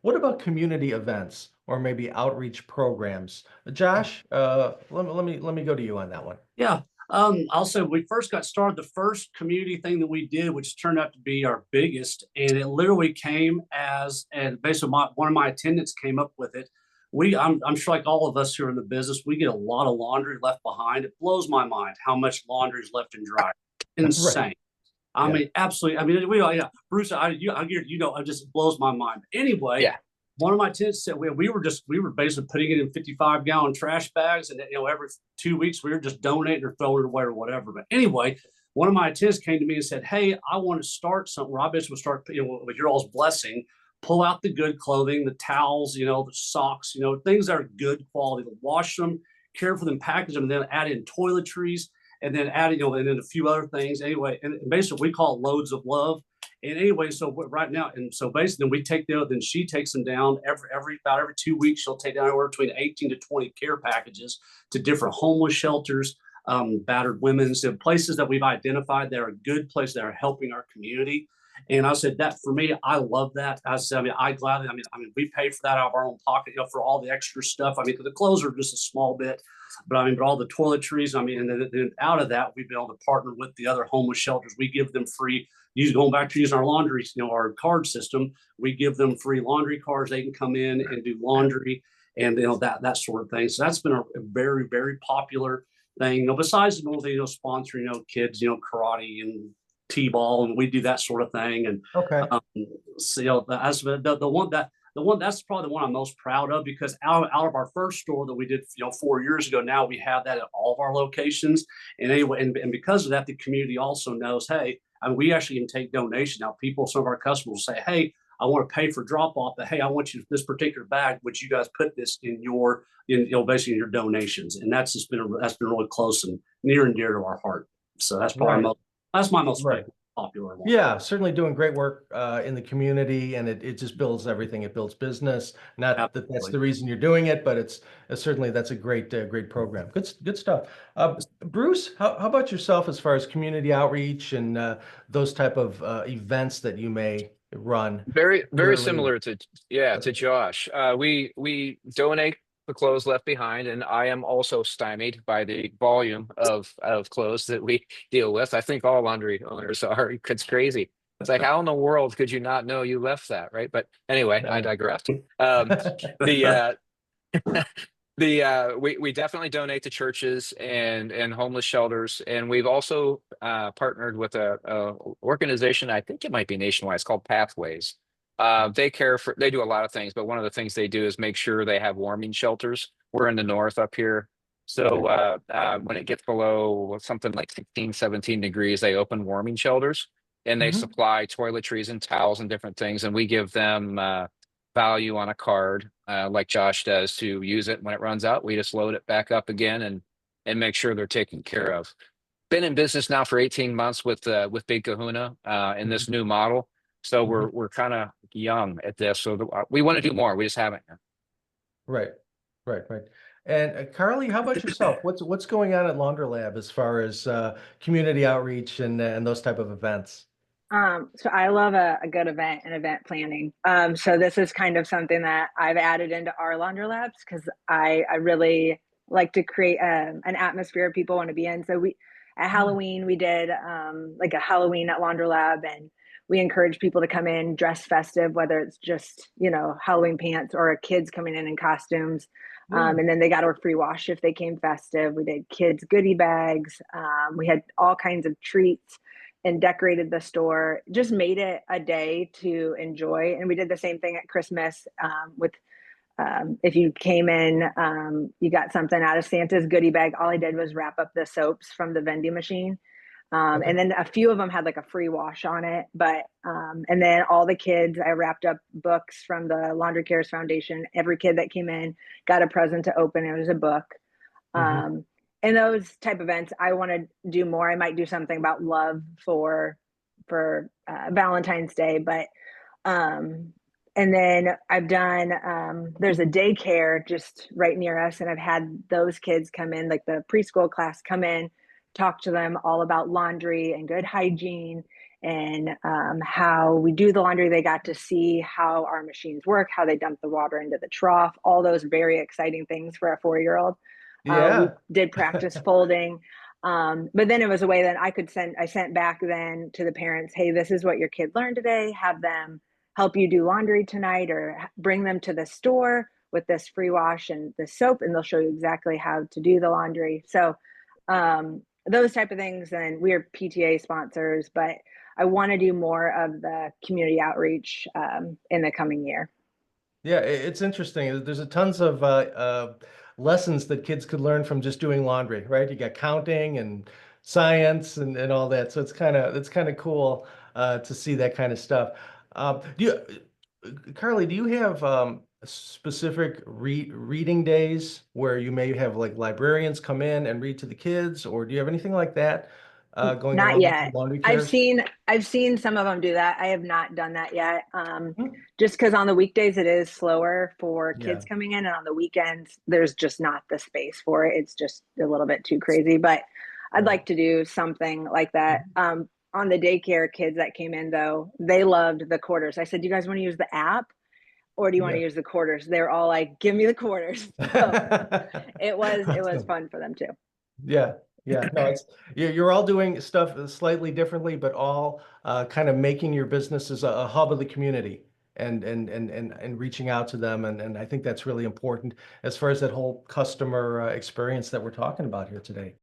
What about community events or maybe outreach programs? Josh, let me go to you on that one. Yeah. I'll say we first got started, the first community thing that we did, which turned out to be our biggest, and it literally came as, and basically one of my attendants came up with it. I'm sure like all of us who are in the business, we get a lot of laundry left behind. It blows my mind how much laundry is left and dry. Right. Insane. I Yeah. mean, absolutely. I mean, yeah, Bruce, it just blows my mind. But anyway, Yeah. one of my tenants said we were basically putting it in 55-gallon trash bags, and every 2 weeks we were just donating or throwing it away or whatever. But anyway, one of my tenants came to me and said, "Hey, I want to start something where I basically start, with your all's blessing, pull out the good clothing, the towels, the socks, things that are good quality, to wash them, care for them, package them, and then add in toiletries." And then add, and then a few other things. Anyway, and basically we call it loads of love. And anyway, so right now, and so basically we take them, then she takes them down about every 2 weeks. She'll take down anywhere between 18 to 20 care packages to different homeless shelters, battered women's, places that we've identified that are good places that are helping our community. And I said that for me, I love that. I said, we pay for that out of our own pocket, for all the extra stuff. I mean, because the clothes are just a small bit, but all the toiletries. And then out of that, we've been able to partner with the other homeless shelters. We give them free. Going back to using our laundry, our card system, we give them free laundry cards. They can come in and do laundry, and that sort of thing. So that's been a very, very popular thing. Besides the normal thing, sponsoring, kids, karate and t-ball, and we do that sort of thing. And Okay. so as the one that's probably the one I'm most proud of, because out of our first store that we did 4 years ago, now we have that at all of our locations. And anyway, and because of that, the community also knows, hey, we actually can take donations now. Some of our customers will say, hey, I want to pay for drop off, but hey, I want you this particular bag. Would you guys put this in basically in your donations? And that's been really close and near and dear to our heart. So Right. that's my most Right. popular one. Yeah, certainly doing great work in the community, and it just builds everything. It builds business. Not that that's Absolutely. the reason you're doing it, but it's certainly that's a great program. Good stuff. Bruce, how about yourself as far as community outreach and those type of events that you may run Very regularly? similar to, yeah, to Josh. We donate the clothes left behind, and I am also stymied by the volume of clothes that we deal with. I think all laundry owners are. It's crazy. It's like, how in the world could you not know you left that, right? But anyway, I digress. The we definitely donate to churches and homeless shelters, and we've also partnered with a organization. I think it might be nationwide. It's called Pathways. They do a lot of things, but one of the things they do is make sure they have warming shelters. We're in the north up here, so when it gets below something like 16, 17 degrees, they open warming shelters, and they Mhm. supply toiletries and towels and different things, and we give them value on a card, like Josh does, to use it when it runs out. We just load it back up again and make sure they're taken care of. Been in business now for 18 months with Big Kahuna in this new model. So Mhm. we're kind of young at this. So we want to do more. We just haven't. Right, right. And Carly, how about yourself? What's going on at Laundrolab as far as community outreach and those type of events? So I love a good event and event planning. So this is kind of something that I've added into our Laundry Labs because I really like to create an atmosphere people want to be in. So we at Mm. Halloween we did like a Halloween at Laundry Lab, and we encourage people to come in dressed festive, whether it's just Halloween pants or kids coming in costumes. Yeah. And then they got a free wash if they came festive. We did kids goodie bags. We had all kinds of treats and decorated the store, just made it a day to enjoy. And we did the same thing at Christmas with if you came in, you got something out of Santa's goodie bag. All I did was wrap up the soaps from the vending machine. Okay. And then a few of them had like a free wash on it. But, and then all the kids, I wrapped up books from the Laundry Cares Foundation. Every kid that came in got a present to open. It was a book. Hmm. Um, and those type events, I want to do more. I might do something about love for Valentine's Day, but um, and then I've done there's a daycare just right near us, and I've had those kids come in, like the preschool class come in, talk to them all about laundry and good hygiene, and how we do the laundry. They got to see how our machines work, how they dump the water into the trough, all those very exciting things for a 4-year-old. We Yeah. did practice folding. But then it was a way that I sent back then to the parents, hey, this is what your kid learned today. Have them help you do laundry tonight, or bring them to the store with this free wash and the soap, and they'll show you exactly how to do the laundry. So those type of things. And we're PTA sponsors, but I want to do more of the community outreach in the coming year. Yeah, it's interesting. There's a tons of lessons that kids could learn from just doing laundry, right? You got counting and science and all that. So it's kind of cool to see that kind of stuff. Carly, do you have specific reading days where you may have like librarians come in and read to the kids, or do you have anything like that going Not along with the yet. laundry I've cares? seen some of them do that. I have not done that yet. Hmm. Just because on the weekdays it is slower for Yeah. kids coming in, and on the weekends there's just not the space for it. It's just a little bit too crazy. But I'd Right. like to do something like that. On the daycare kids that came in though, they loved the quarters. I said, "Do you guys want to use the app, or do you want to Yeah. use the quarters?" They're all like, "Give me the quarters." So it was Awesome. fun for them too. Yeah, yeah. No, it's you're all doing stuff slightly differently, but all kind of making your businesses a hub of the community and reaching out to them. And I think that's really important as far as that whole customer experience that we're talking about here today.